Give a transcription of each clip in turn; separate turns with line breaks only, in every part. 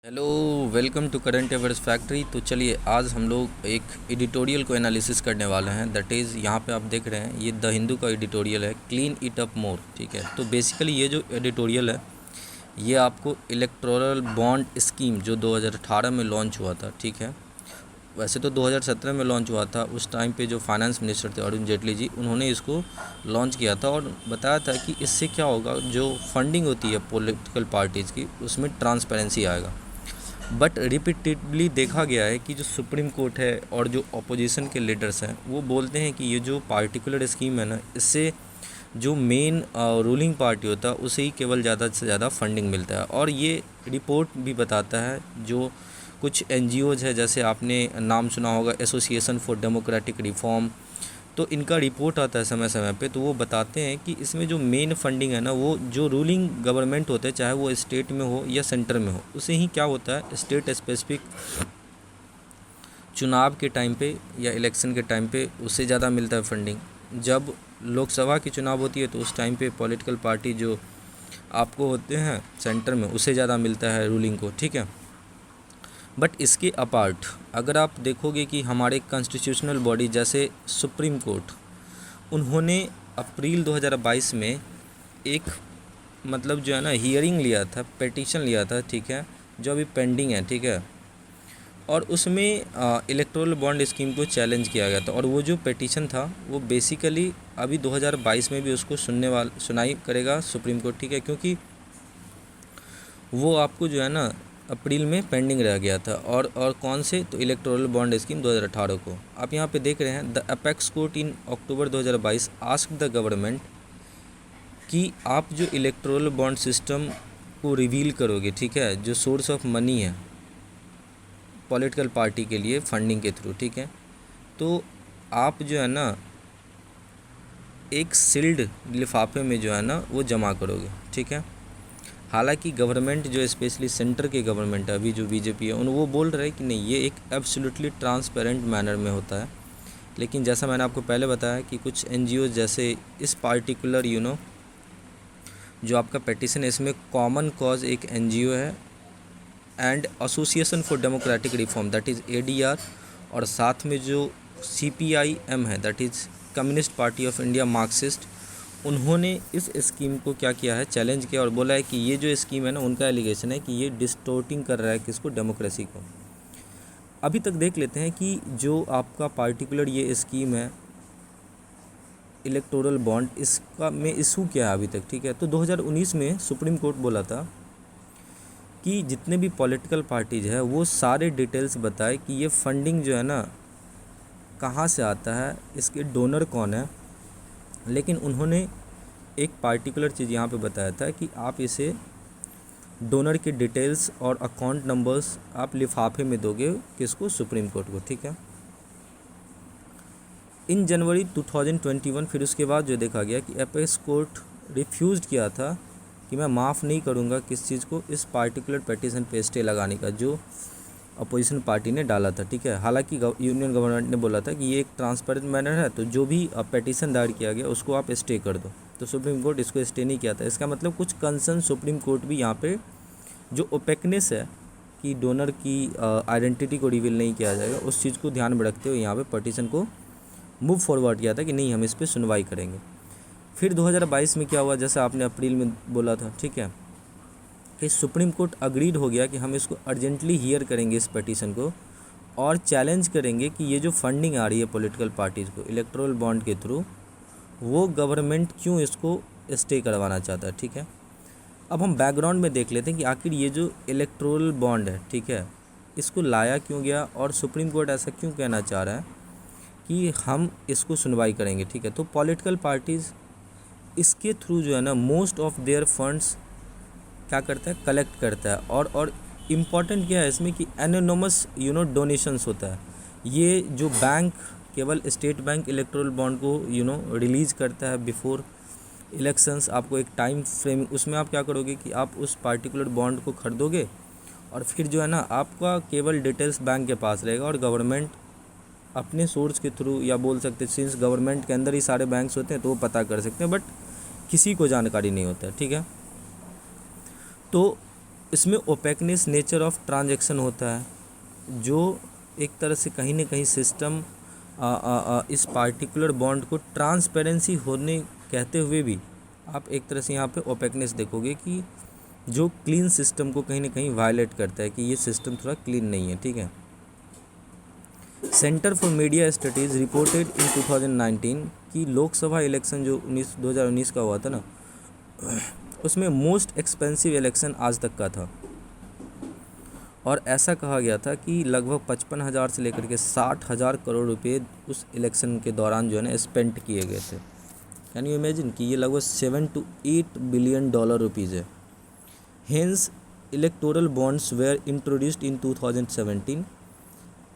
Hello, welcome to current affairs factory. तो चलिए आज हम लोग एक एडिटोरियल को एनालिसिस करने वाले हैं। दैट इज़ यहाँ पे आप देख रहे हैं ये द हिंदू का एडिटोरियल है, क्लीन इट अप मोर। ठीक है, तो बेसिकली ये जो एडिटोरियल है ये आपको इलेक्टोरल बॉन्ड स्कीम जो 2018 में लॉन्च हुआ था। ठीक है, वैसे तो 2017 में लॉन्च हुआ था। उस टाइम पे जो फाइनेंस मिनिस्टर थे अरुण जेटली जी, उन्होंने इसको लॉन्च किया था और बताया था कि इससे क्या होगा, जो फंडिंग होती है पॉलिटिकल पार्टीज़ की उसमें ट्रांसपेरेंसी आएगा। बट रिपीटेडली देखा गया है कि जो सुप्रीम कोर्ट है और जो अपोजिशन के लीडर्स हैं वो बोलते हैं कि ये जो पार्टिकुलर स्कीम है ना, इससे जो मेन रूलिंग पार्टी होता है उसे ही केवल ज़्यादा से ज़्यादा फंडिंग मिलता है। और ये रिपोर्ट भी बताता है, जो कुछ एनजीओज़ है जैसे आपने नाम सुना होगा एसोसिएशन फॉर डेमोक्रेटिक रिफॉर्म, तो इनका रिपोर्ट आता है समय समय पे, तो वो बताते हैं कि इसमें जो मेन फंडिंग है ना, वो जो रूलिंग गवर्नमेंट होते हैं चाहे वो स्टेट में हो या सेंटर में हो, उसे ही क्या होता है स्टेट स्पेसिफिक चुनाव के टाइम पे या इलेक्शन के टाइम पे उससे ज़्यादा मिलता है फंडिंग। जब लोकसभा की चुनाव होती है तो उस टाइम पे पॉलिटिकल पार्टी जो आपको होते हैं सेंटर में उससे ज़्यादा मिलता है रूलिंग को। ठीक है, बट इसके अपार्ट अगर आप देखोगे कि हमारे कॉन्स्टिट्यूशनल बॉडी जैसे सुप्रीम कोर्ट, उन्होंने अप्रैल 2022 में एक मतलब जो है ना हियरिंग लिया था, पिटीशन लिया था। ठीक है, जो अभी पेंडिंग है। ठीक है, और उसमें इलेक्टोरल बॉन्ड स्कीम को चैलेंज किया गया था। और वो जो पिटीशन था वो बेसिकली अभी 2022 में भी उसको सुनाई करेगा सुप्रीम कोर्ट। ठीक है, क्योंकि वो आपको जो है ना अप्रैल में पेंडिंग रह गया था। और कौन से, तो इलेक्टोरल बॉन्ड स्कीम 2018 को आप यहाँ पे देख रहे हैं। The apex court in October 2022 ask the government कि आप जो इलेक्टोरल बॉन्ड सिस्टम को रिवील करोगे, ठीक है, जो सोर्स ऑफ मनी है पॉलिटिकल पार्टी के लिए फंडिंग के थ्रू, ठीक है, तो आप जो है ना एक सील्ड लिफाफे में जो है ना वो जमा करोगे। ठीक है, हालांकि गवर्नमेंट जो स्पेशली सेंटर के गवर्नमेंट है अभी जो बीजेपी है, उन वो बोल रहे हैं कि नहीं ये एक एब्सोल्युटली ट्रांसपेरेंट मैनर में होता है। लेकिन जैसा मैंने आपको पहले बताया कि कुछ एनजीओ जैसे इस पार्टिकुलर जो आपका पिटीशन है, इसमें कॉमन कॉज एक एनजीओ है and association for democratic reform that is ADR, और साथ में जो सीपीआईएम है that is communist party of India Marxist, उन्होंने इस स्कीम को क्या किया है, चैलेंज किया और बोला है कि ये जो स्कीम है ना, उनका एलिगेशन है कि ये डिस्टोर्टिंग कर रहा है किसको, डेमोक्रेसी को। अभी तक देख लेते हैं कि जो आपका पार्टिकुलर ये स्कीम है इलेक्टोरल बॉन्ड, इसका में इशू क्या है अभी तक। ठीक है, तो 2019 में सुप्रीम कोर्ट बोला था कि जितने भी पॉलिटिकल पार्टीज है वो सारे डिटेल्स बताए कि ये फंडिंग जो है ना कहाँ से आता है, इसके डोनर कौन है। लेकिन उन्होंने एक पार्टिकुलर चीज़ यहाँ पे बताया था कि आप इसे डोनर के डिटेल्स और अकाउंट नंबर्स आप लिफाफे में दोगे किसको, सुप्रीम कोर्ट को। ठीक है, इन जनवरी 2021 फिर उसके बाद जो देखा गया कि अपेक्स कोर्ट रिफ्यूज़ किया था कि मैं माफ़ नहीं करूँगा किस चीज़ को, इस पार्टिकुलर पिटीशन पे स्टे लगाने का जो अपोजिशन पार्टी ने डाला था। ठीक है, हालांकि यूनियन गवर्नमेंट ने बोला था कि ये एक ट्रांसपेरेंट मैनर है, तो जो भी पिटीशन दायर किया गया उसको आप स्टे कर दो। तो सुप्रीम कोर्ट इसको स्टे नहीं किया था। इसका मतलब कुछ कंसर्न सुप्रीम कोर्ट भी यहाँ पे जो ओपेकनेस है कि डोनर की आइडेंटिटी को रिवील नहीं किया जाएगा, उस चीज़ को ध्यान में रखते हुए यहाँ पे पिटीशन को मूव फॉरवर्ड किया था कि नहीं हम इस पर सुनवाई करेंगे। फिर 2022 में क्या हुआ, जैसा आपने अप्रैल में बोला था, ठीक है, कि सुप्रीम कोर्ट अग्रीड हो गया कि हम इसको अर्जेंटली हियर करेंगे इस पिटीशन को और चैलेंज करेंगे कि ये जो फंडिंग आ रही है पॉलिटिकल पार्टीज़ को इलेक्टोरल बॉन्ड के थ्रू, वो गवर्नमेंट क्यों इसको स्टे करवाना चाहता है। ठीक है, अब हम बैकग्राउंड में देख लेते हैं कि आखिर ये जो इलेक्टोरल बॉन्ड है, ठीक है, इसको लाया क्यों गया और सुप्रीम कोर्ट ऐसा क्यों कहना चाह रहा है कि हम इसको सुनवाई करेंगे। ठीक है, तो पॉलिटिकल पार्टीज़ इसके थ्रू जो है ना मोस्ट ऑफ देयर फंड्स क्या करता है, कलेक्ट करता है। और इम्पॉर्टेंट क्या है इसमें कि एनोनमस डोनेशंस होता है। ये जो बैंक केवल स्टेट बैंक इलेक्टोरल बॉन्ड को रिलीज़ करता है बिफोर इलेक्शंस। आपको एक टाइम फ्रेम, उसमें आप क्या करोगे कि आप उस पार्टिकुलर बॉन्ड को खरीदोगे और फिर जो है ना आपका केवल डिटेल्स बैंक के पास रहेगा और गवर्नमेंट अपने सोर्स के थ्रू, या बोल सकते हैं सिंस गवर्नमेंट के अंदर ही सारे बैंक्स होते हैं तो वो पता कर सकते हैं, बट किसी को जानकारी नहीं होता है। ठीक है, तो इसमें ओपेकनेस नेचर ऑफ ट्रांजैक्शन होता है, जो एक तरह से कहीं ना कहीं सिस्टम इस पार्टिकुलर बॉन्ड को ट्रांसपेरेंसी होने कहते हुए भी आप एक तरह से यहाँ पे ओपेकनेस देखोगे कि जो क्लीन सिस्टम को कहीं ना कहीं वायलेट करता है कि ये सिस्टम थोड़ा क्लीन नहीं है, ठीक है। Centre for media studies reported in 2019 कि लोकसभा इलेक्शन जो 2019 का हुआ था ना, उसमें मोस्ट एक्सपेंसिव इलेक्शन आज तक का था। और ऐसा कहा गया था कि लगभग 55,000 से लेकर के 60,000 करोड़ रुपए उस इलेक्शन के दौरान जो है ना स्पेंड किए गए थे। कैन यू इमेजिन कि ये लगभग 7 to 8 बिलियन डॉलर रुपीज़ है। Hence electoral bonds were introduced in 2017,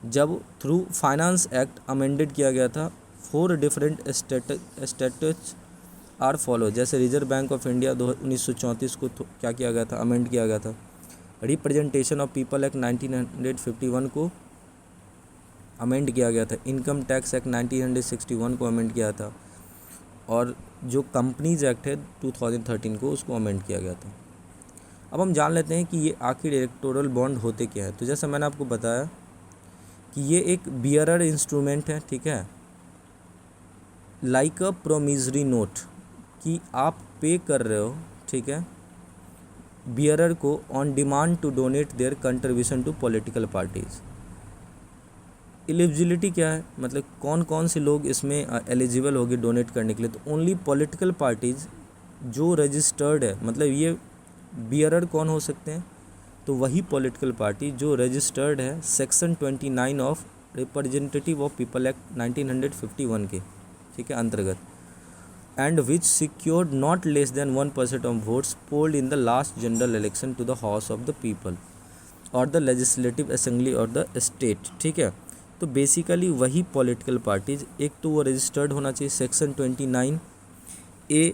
जब थ्रू फाइनेंस एक्ट अमेंडेड किया गया था। 4 डिफरेंट स्टेटस आर फॉलो, जैसे रिजर्व बैंक ऑफ इंडिया 1934 को क्या किया गया था, अमेंड किया गया था। रिप्रेजेंटेशन ऑफ पीपल एक्ट 1951 को अमेंड किया गया था। इनकम टैक्स एक्ट 1961 को अमेंड किया था। और जो कंपनीज एक्ट है 2013 को, उसको अमेंड किया गया था। अब हम जान लेते हैं कि ये आखिर इलेक्टोरल बॉन्ड होते क्या है। तो जैसा मैंने आपको बताया कि ये एक बियरर इंस्ट्रूमेंट है, ठीक है, लाइक अ प्रोमिसरी नोट, कि आप पे कर रहे हो, ठीक है, बियरर को on demand to donate their contribution to political parties. Eligibility क्या है, मतलब कौन कौन से लोग इसमें एलिजिबल होंगे डोनेट करने के लिए। तो ओनली पॉलिटिकल पार्टीज़ जो रजिस्टर्ड है, मतलब ये बियरर कौन हो सकते हैं, तो वही पॉलिटिकल पार्टी जो रजिस्टर्ड है section 29 of representative of people act 1951 के, ठीक है, अंतर्गत, and which secured not less than 1% of votes polled in the last general election to the House of the People or the Legislative Assembly or the state, ठीक है। तो basically वही political parties, एक तो वो रजिस्टर्ड होना चाहिए section 29 ए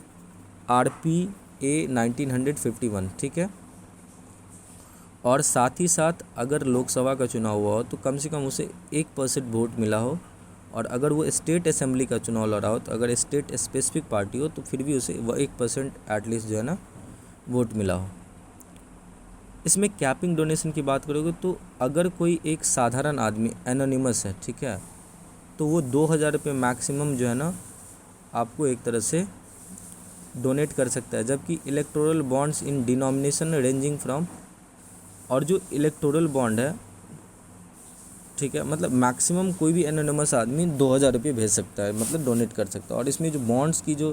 RPA 1951, ठीक है, और साथ ही साथ अगर लोकसभा का चुनाव हुआ हो तो कम से कम उसे 1% वोट मिला हो, और अगर वो स्टेट असेंबली का चुनाव लड़ा हो, तो अगर स्टेट स्पेसिफिक पार्टी हो तो फिर भी उसे 1% एटलीस्ट जो है ना वोट मिला हो। इसमें कैपिंग डोनेशन की बात करोगे तो अगर कोई एक साधारण आदमी एनोनिमस है, ठीक है, तो वो 2,000 रुपये मैक्सिमम जो है ना आपको एक तरह से डोनेट कर सकता है। जबकि electoral bonds in denomination ranging from, और जो इलेक्टोरल बॉन्ड है, ठीक है, मतलब मैक्सिमम कोई भी एनोनिमस आदमी 2,000 रुपये भेज सकता है, मतलब डोनेट कर सकता है। और इसमें जो बॉन्ड्स की जो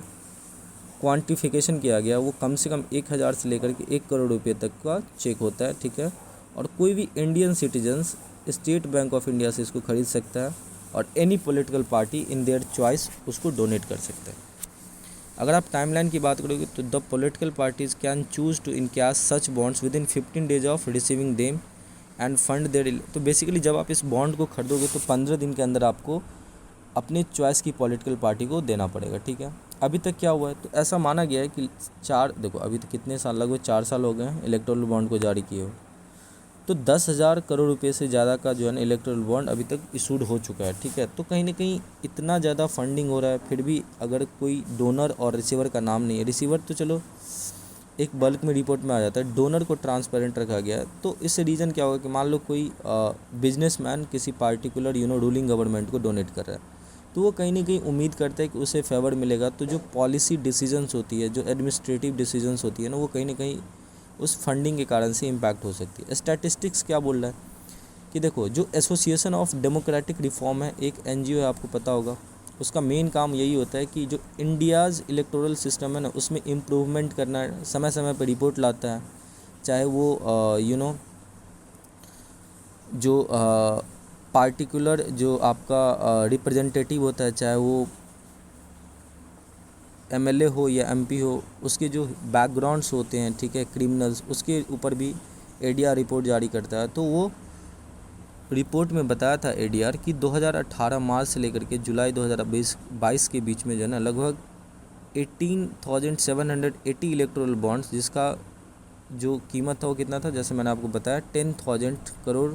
क्वांटिफिकेशन किया गया वो कम से कम 1,000 से लेकर के 1 करोड़ रुपये तक का चेक होता है, ठीक है। और कोई भी Indian citizens state bank of India से इसको खरीद सकता है, और any political party in their choice उसको डोनेट कर सकता है। अगर आप टाइमलाइन की बात करोगे तो the political parties can choose to encash such bonds within 15 days of receiving them and fund their. तो बेसिकली जब आप इस बॉन्ड को खरीदोगे तो 15 दिन के अंदर आपको अपने चॉइस की पॉलिटिकल पार्टी को देना पड़ेगा, ठीक है। अभी तक क्या हुआ है, तो ऐसा माना गया है कि देखो अभी तक कितने साल, लगभग 4 साल हो गए हैं इलेक्टोरल बॉन्ड को जारी किए हुए। तो 10,000 करोड़ रुपये से ज़्यादा का जो है ना इलेक्टोरल बॉन्ड अभी तक इशूड हो चुका है, ठीक है। तो कहीं ना कहीं इतना ज़्यादा फंडिंग हो रहा है, फिर भी अगर कोई डोनर और रिसीवर का नाम नहीं है, रिसीवर तो चलो एक बल्क में रिपोर्ट में आ जाता है, डोनर को ट्रांसपेरेंट रखा गया है। तो इससे रीज़न क्या होगा कि मान लो कोई बिजनेसमैन किसी पार्टिकुलर रूलिंग गवर्नमेंट को डोनेट कर रहा है, तो वो कहीं ना कहीं उम्मीद करता है कि उसे फेवर मिलेगा। तो जो पॉलिसी डिसीजंस होती है, जो एडमिनिस्ट्रेटिव डिसीजंस होती है ना, वो कहीं ना कहीं उस फंडिंग के कारण से इम्पैक्ट हो सकती है। स्टैटिस्टिक्स क्या बोल रहा है कि देखो, जो एसोसिएशन ऑफ डेमोक्रेटिक रिफॉर्म है, एक NGO है, आपको पता होगा, उसका मेन काम यही होता है कि जो इंडियाज़ इलेक्टोरल सिस्टम है ना, उसमें इम्प्रूवमेंट करना है, समय समय पर रिपोर्ट लाता है। चाहे वो जो पार्टिकुलर जो आपका रिप्रेजेंटेटिव होता है, चाहे वो MLA हो या MP हो, उसके जो बैकग्राउंड्स होते हैं, ठीक है, क्रिमिनल्स, उसके ऊपर भी ADR रिपोर्ट जारी करता है। तो वो रिपोर्ट में बताया था ADR कि 2018 मार्च से लेकर के जुलाई 2022 के बीच में जो है ना लगभग 18,780 इलेक्टोरल बॉन्ड्स, जिसका जो कीमत था वो कितना था, जैसे मैंने आपको बताया 10,000 करोड़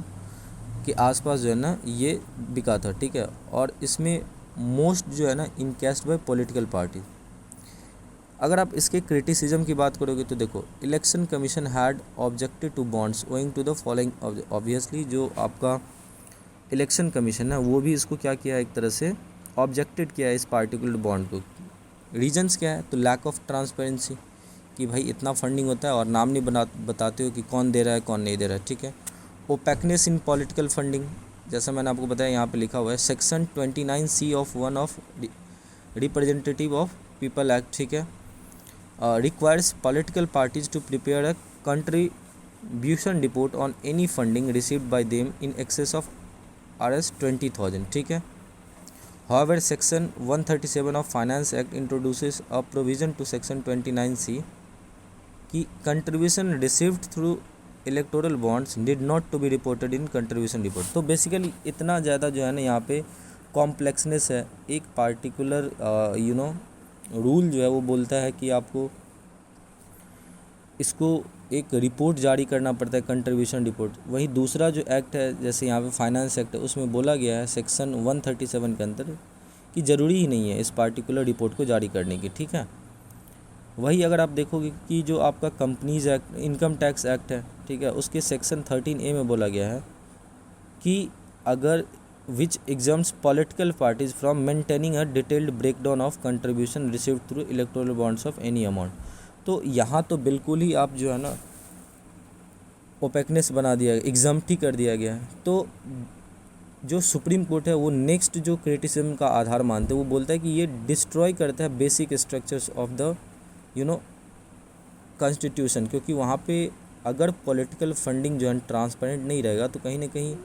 के आसपास जो है ना ये बिका था, ठीक है। और इसमें मोस्ट जो है ना इनकैश्ड बाय पॉलिटिकल पार्टी। अगर आप इसके क्रिटिसिज्म की बात करोगे तो देखो, election commission had objected to bonds owing to the following. Obviously जो आपका इलेक्शन कमीशन है वो भी इसको क्या किया है, एक तरह से ऑब्जेक्टेड किया है इस पार्टिकुलर बॉन्ड को। रीजंस क्या है, तो लैक ऑफ ट्रांसपेरेंसी, कि भाई इतना फंडिंग होता है और नाम नहीं बताते हो कि कौन दे रहा है कौन नहीं दे रहा है, ठीक है। ओपेकनेस इन पॉलिटिकल फंडिंग, जैसा मैंने आपको बताया यहाँ पे लिखा हुआ है section 29C of 1 of representative of people act, ठीक है, requires political parties to prepare a contribution report on any funding received by them in excess of Rs 20,000, ठीक है। However, section 137 of Finance Act introduces a provision to section 29C कि contribution received through electoral bonds need not to be reported in contribution report। तो basically इतना ज़्यादा जो है ना यहाँ पे कॉम्प्लेक्सनेस है। एक पार्टिकुलर रूल जो है वो बोलता है कि आपको इसको एक रिपोर्ट जारी करना पड़ता है, कंट्रीब्यूशन रिपोर्ट। वहीं दूसरा जो एक्ट है, जैसे यहाँ पे फाइनेंस एक्ट है, उसमें बोला गया है सेक्शन 137 के अंदर कि ज़रूरी ही नहीं है इस पार्टिकुलर रिपोर्ट को जारी करने की, ठीक है। वही अगर आप देखोगे कि जो आपका companies act, income tax act है, ठीक है, उसके सेक्शन 13A में बोला गया है कि अगर which exempts political parties from maintaining a detailed breakdown of contribution received through electoral bonds of any amount। तो यहाँ तो बिल्कुल ही आप जो है ना ओपेकनेस बना दिया, एग्जम्प्ट ही कर दिया गया है। तो जो सुप्रीम कोर्ट है वो नेक्स्ट जो क्रिटिसिज्म का आधार मानते हैं, वो बोलता है कि ये डिस्ट्रॉय करता है basic structures of the constitution, क्योंकि वहाँ पे अगर पॉलिटिकल फंडिंग जो है ट्रांसपेरेंट नहीं रहेगा तो कहीं ना कहीं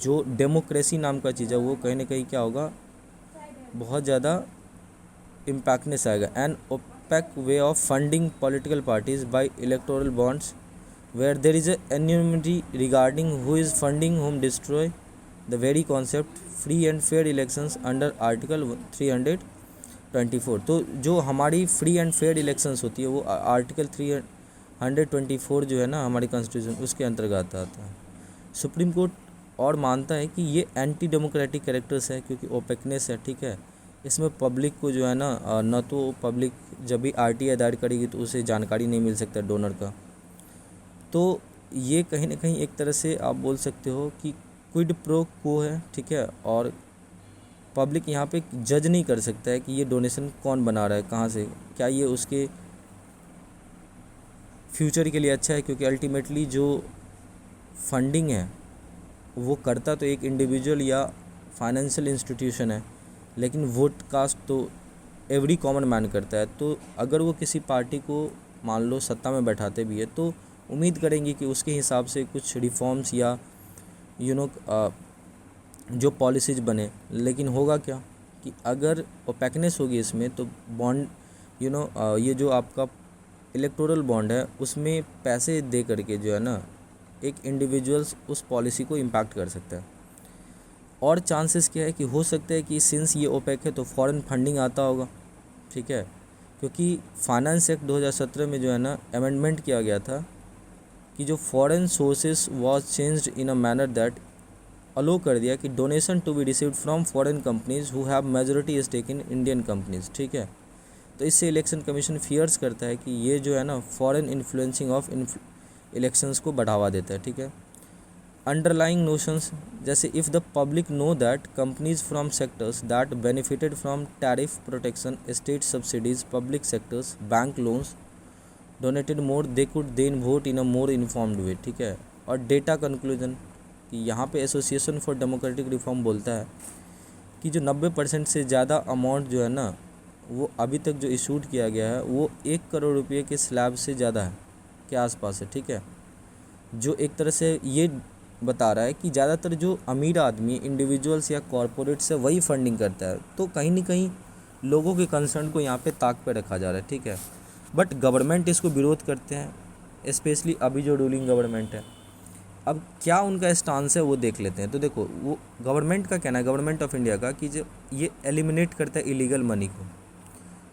जो डेमोक्रेसी नाम का चीज़ है वो कहीं ना कहीं क्या होगा, बहुत ज़्यादा इम्पैक्टनेस आएगा। And opaque way of funding political parties by electoral bonds where there is anonymity regarding who is funding home destroy the very concept free and fair elections under article 324। तो जो हमारी फ्री एंड फेयर इलेक्शंस होती है वो article 324 जो है ना हमारी कॉन्स्टिट्यूशन, उसके अंतर्गत आता है। सुप्रीम कोर्ट और मानता है कि ये एंटी डेमोक्रेटिक कैरेक्टर्स है क्योंकि ओपेकनेस है, ठीक है। इसमें पब्लिक को जो है ना तो पब्लिक जब भी RTI दायर करेगी तो उसे जानकारी नहीं मिल सकता डोनर का। तो ये कहीं ना कहीं एक तरह से आप बोल सकते हो कि क्विड प्रो को है, ठीक है। और पब्लिक यहाँ पे जज नहीं कर सकता है कि ये डोनेशन कौन बना रहा है, कहाँ से, क्या ये उसके फ्यूचर के लिए अच्छा है, क्योंकि अल्टीमेटली जो फंडिंग है वो करता तो एक इंडिविजुअल या फाइनेंशियल इंस्टीट्यूशन है, लेकिन वोट कास्ट तो एवरी कॉमन मैन करता है। तो अगर वो किसी पार्टी को मान लो सत्ता में बैठाते भी है तो उम्मीद करेंगे कि उसके हिसाब से कुछ रिफॉर्म्स या जो पॉलिसीज बने। लेकिन होगा क्या कि अगर ओपेकनेस होगी इसमें तो बॉन्ड ये जो आपका इलेक्टोरल बॉन्ड है उसमें पैसे दे करके जो है ना एक इंडिविजुअल्स उस पॉलिसी को इम्पैक्ट कर सकता है। और चांसेस क्या है कि हो सकता है कि सिंस ये ओपेक है तो फॉरेन फंडिंग आता होगा, ठीक है, क्योंकि फाइनेंस एक्ट 2017 में जो है ना अमेंडमेंट किया गया था कि जो foreign sources was changed in a manner that allow कर दिया कि donation to be received from foreign companies who have majority stake in Indian companies, ठीक है। तो इससे इलेक्शन कमीशन फियर्स करता है कि ये जो है ना फॉरेन इन्फ्लुएंसिंग ऑफ इलेक्शंस को बढ़ावा देता है, ठीक है। अंडरलाइंग नोशंस जैसे if the public know that companies from sectors that benefited from tariff protection, state subsidies, public sectors, bank loans donated more, they could then vote in a more informed way, ठीक है। और data conclusion कि यहाँ पे association for democratic reform बोलता है कि जो 90% से ज़्यादा अमाउंट जो है ना वो अभी तक जो इशूड किया गया है वो 1 करोड़ रुपये के स्लैब से ज़्यादा है के आसपास है, ठीक है। जो एक तरह से ये बता रहा है कि ज़्यादातर जो अमीर आदमी इंडिविजुअल्स या कॉरपोरेट्स है वही फंडिंग करता है। तो कहीं ना कहीं लोगों के कंसर्न को यहाँ पे ताक पे रखा जा रहा है, ठीक है। बट गवर्नमेंट इसको विरोध करते हैं, स्पेशली अभी जो रूलिंग गवर्नमेंट है। अब क्या उनका स्टांस है वो देख लेते हैं। तो देखो वो गवर्नमेंट का कहना है, गवर्नमेंट ऑफ इंडिया का, कि जो ये एलिमिनेट करता है इलीगल मनी को।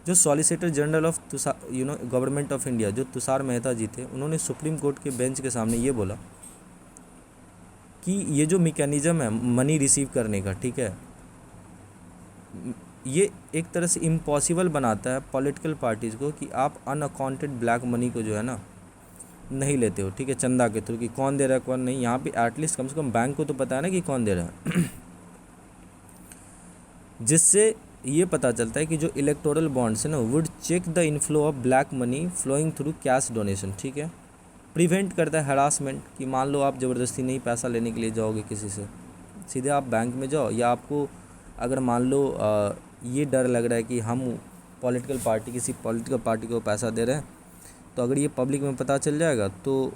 जो solicitor general of government of India जो तुषार मेहता जी थे, उन्होंने सुप्रीम कोर्ट के बेंच के सामने ये बोला कि ये जो मैकेनिज़्म है मनी रिसीव करने का, ठीक है, ये एक तरह से इम्पॉसिबल बनाता है पॉलिटिकल पार्टीज़ को कि आप अनअकाउंटेड ब्लैक मनी को जो है ना नहीं लेते हो, ठीक है, चंदा के थ्रू कि कौन दे रहा है कौन नहीं। यहाँ पे एटलीस्ट कम से कम बैंक को तो पता है ना कि कौन दे रहा है जिससे ये पता चलता है कि जो इलेक्टोरल बॉन्ड्स है ना would check the inflow of black money flowing through cash donation, ठीक है। प्रिवेंट करता है हरासमेंट कि मान लो आप ज़बरदस्ती नहीं पैसा लेने के लिए जाओगे किसी से, सीधे आप बैंक में जाओ, या आपको अगर मान लो ये डर लग रहा है कि हम किसी पॉलिटिकल पार्टी को पैसा दे रहे हैं, तो अगर ये पब्लिक में पता चल जाएगा तो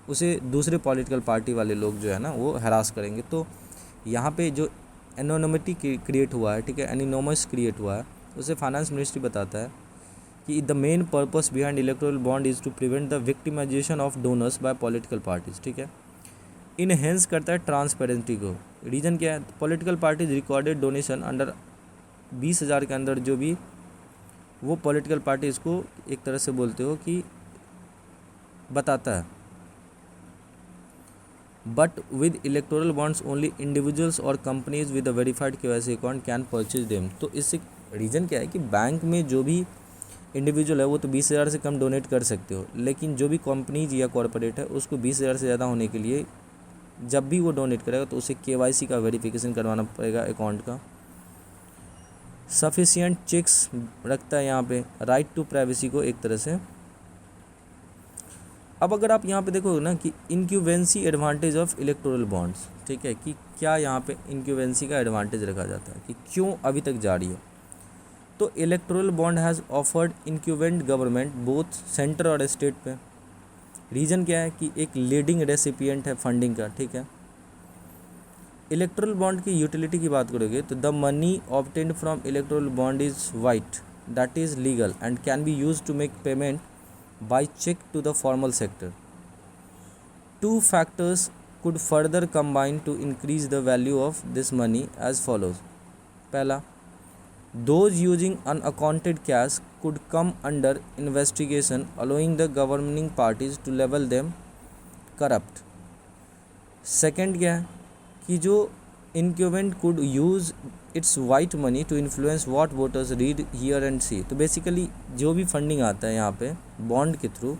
उसे दूसरे पॉलिटिकल पार्टी वाले लोग जो है ना वो हरास करेंगे। तो यहाँ पे जो एनोनिमिटी क्रिएट हुआ है, ठीक है, एनिनोमस क्रिएट हुआ है, उसे फाइनेंस मिनिस्ट्री बताता है कि the main purpose behind electoral bond is to prevent the victimisation of donors by political parties, ठीक है। इनहेंस करता है ट्रांसपेरेंसी को। रीज़न क्या है, political parties recorded donation under 20,000 के अंदर जो भी वो पॉलिटिकल पार्टी इसको एक तरह से बोलते हो कि बताता है। But with electoral bonds only individuals और companies with a verified KYC account can purchase them. तो इससे रीज़न क्या है कि बैंक में जो भी इंडिविजुअल है वो तो 20,000 से कम डोनेट कर सकते हो, लेकिन जो भी कंपनीज या कॉरपोरेट है उसको 20,000 से ज़्यादा होने के लिए जब भी वो डोनेट करेगा तो उसे KYC का वेरिफिकेशन करवाना पड़ेगा अकाउंट का। सफिशिएंट चेक्स रखता है यहाँ पे, राइट टू प्राइवेसी को एक तरह से। अब अगर आप यहाँ पे देखोगे ना कि इनक्यूबेंसी एडवांटेज ऑफ इलेक्टोरल बॉन्ड्स, ठीक है, कि क्या यहाँ पे इनक्यूबेंसी का एडवांटेज रखा जाता है कि क्यों अभी तक जारी है। तो electoral bond has offered incumbent government both centre और स्टेट पे। रीज़न क्या है कि एक लीडिंग रेसिपिएंट है फंडिंग का, ठीक है। इलेक्टोरल बॉन्ड की यूटिलिटी की बात करोगे तो the money obtained from electoral bond is white, that is legal and can be use to make payment by check to the formal sector. Two factors could further combine to increase the value of this money as follows. पहला, those using unaccounted cash could come under investigation allowing the governing parties to label them corrupt. Second क्या है कि जो incumbent could use its white money to influence what voters read here and see. तो basically जो भी funding आता है यहाँ पे बॉन्ड के थ्रू,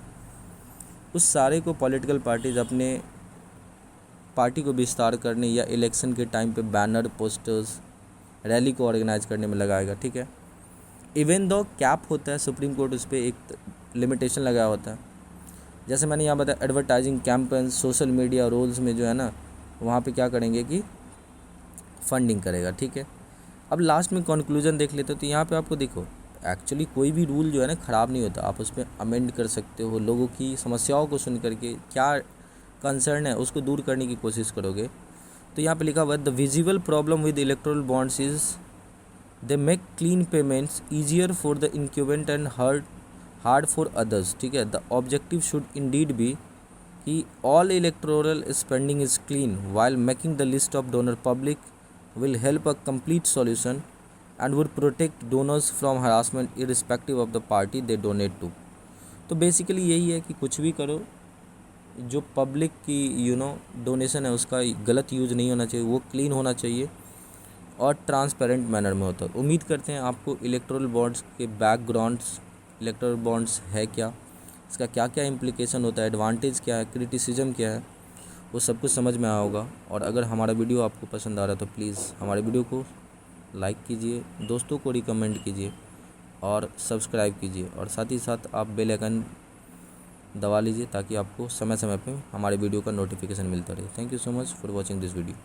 उस सारे को पॉलिटिकल पार्टीज अपने पार्टी को विस्तार करने या इलेक्शन के टाइम पे बैनर, पोस्टर्स, रैली को ऑर्गेनाइज करने में लगाएगा, ठीक है। इवन दो कैप होता है, सुप्रीम कोर्ट उस पर एक लिमिटेशन लगाया होता है। जैसे मैंने यहाँ बताया advertising campaign, social media roles में जो है ना वहाँ पे क्या करेंगे कि फंडिंग करेगा, ठीक है। अब लास्ट में कंक्लूजन देख लेते हो तो यहाँ पे आपको देखो एक्चुअली कोई भी रूल जो है ना ख़राब नहीं होता, आप उस पर अमेंड कर सकते हो, लोगों की समस्याओं को सुन करके क्या कंसर्न है उसको दूर करने की कोशिश करोगे। तो यहाँ पे लिखा हुआ है the visible problem with electoral bonds is they make clean payments easier for the incumbent and hard for others, ठीक है। The objective should indeed be कि all electoral spending is clean while making the list of donor public will help a complete solution and would protect donors from harassment irrespective of the party they donate to। तो basically यही है कि कुछ भी करो, जो public की donation है उसका गलत यूज़ नहीं होना चाहिए, वो क्लीन होना चाहिए और ट्रांसपेरेंट मैनर में होता है। उम्मीद करते हैं आपको इलेक्टोरल बॉन्ड्स के बैकग्राउंड्स, इलेक्टोरल बॉन्ड्स है क्या, इसका क्या क्या इम्प्लीकेशन होता है, एडवांटेज क्या है, क्रिटिसिज्म क्या है, वो सब कुछ समझ में आया होगा। और अगर हमारा वीडियो आपको पसंद आ रहा है तो प्लीज़ हमारे वीडियो को लाइक कीजिए, दोस्तों को रिकमेंड कीजिए और सब्सक्राइब कीजिए, और साथ ही साथ आप बेल आइकन दबा लीजिए ताकि आपको समय समय पे हमारे वीडियो का नोटिफिकेशन मिलता रहे। Thank you so much for watching this video.